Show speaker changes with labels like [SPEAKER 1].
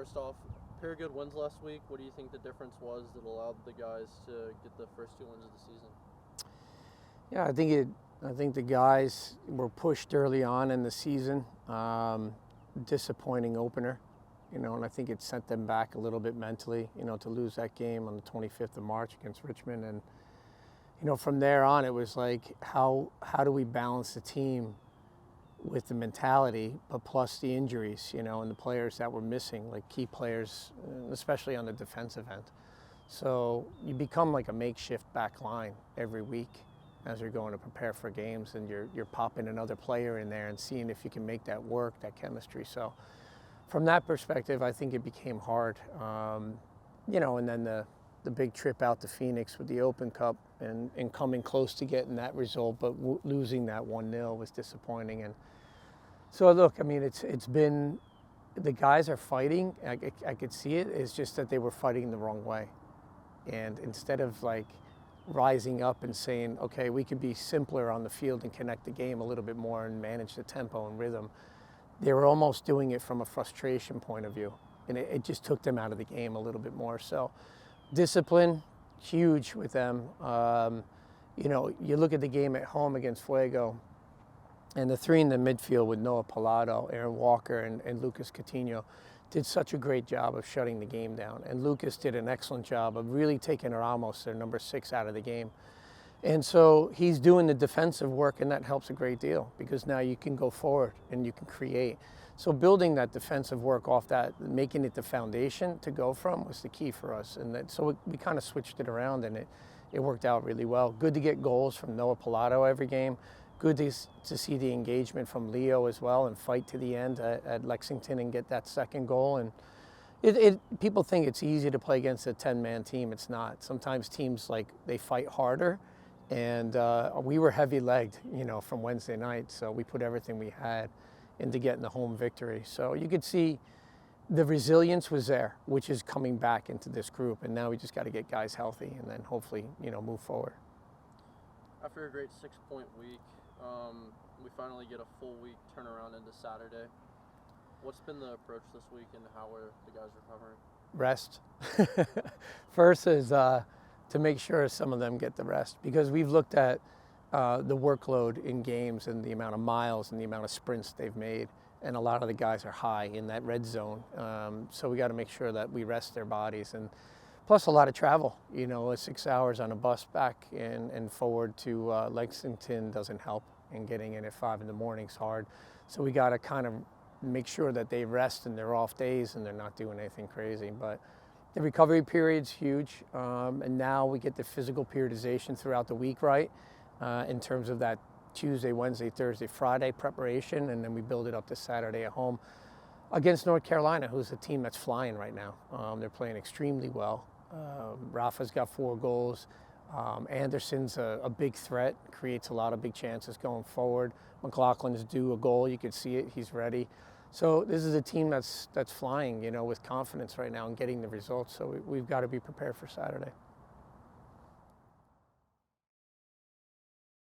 [SPEAKER 1] first off, pair of good wins last week. What do you think the difference was that allowed the guys to get the first 2 wins of the season?
[SPEAKER 2] Yeah, I think the guys were pushed early on in the season. Disappointing opener, and I think it sent them back a little bit mentally, to lose that game on the 25th of March against Richmond. And, from there on, it was like, how do we balance the team with the mentality, but plus the injuries, and the players that were missing, like key players, especially on the defensive end. So you become like a makeshift back line every week as you're going to prepare for games, and you're popping another player in there and seeing if you can make that work, that chemistry. So from that perspective, I think it became hard. And then the big trip out to Phoenix with the Open Cup and coming close to getting that result, but losing that 1-0 was disappointing. And so look, I mean, it's been, the guys are fighting. I could see it. It's just that they were fighting the wrong way. And instead of like rising up and saying, okay, we could be simpler on the field and connect the game a little bit more and manage the tempo and rhythm, they were almost doing it from a frustration point of view. And it just took them out of the game a little bit more. So discipline, huge with them. You look at the game at home against Fuego, and the three in the midfield with Noah Pallado, Aaron Walker, and Lucas Coutinho did such a great job of shutting the game down. And Lucas did an excellent job of really taking Ramos, their number 6, out of the game. And so he's doing the defensive work, and that helps a great deal because now you can go forward and you can create. So building that defensive work off that, making it the foundation to go from was the key for us. And so we kind of switched it around, and it worked out really well. Good to get goals from Noah Pallado every game. Good to see the engagement from Leo as well and fight to the end at Lexington and get that second goal. And people think it's easy to play against a 10-man team. It's not. Sometimes teams, they fight harder. And we were heavy-legged, from Wednesday night. So we put everything we had into getting the home victory. So you could see the resilience was there, which is coming back into this group. And now we just got to get guys healthy and then hopefully, move forward.
[SPEAKER 1] After a great 6-point week, we finally get a full week turnaround into Saturday. What's been the approach this week, and how are the guys recovering?
[SPEAKER 2] Rest. First is to make sure some of them get the rest, because we've looked at the workload in games and the amount of miles and the amount of sprints they've made, and a lot of the guys are high in that red zone. So we got to make sure that we rest their bodies, and plus a lot of travel. 6 hours on a bus back and forward to Lexington doesn't help, and getting in at 5 in the morning is hard. So we got to kind of make sure that they rest and they're off days and they're not doing anything crazy. But the recovery period's huge, and now we get the physical periodization throughout the week, right? In terms of that Tuesday, Wednesday, Thursday, Friday preparation, and then we build it up to Saturday at home against North Carolina, who's a team that's flying right now. They're playing extremely well. Rafa's got 4 goals. Anderson's a big threat, creates a lot of big chances going forward. McLaughlin's due a goal. You could see it. He's ready. So this is a team that's flying, with confidence right now and getting the results. So we've got to be prepared for Saturday.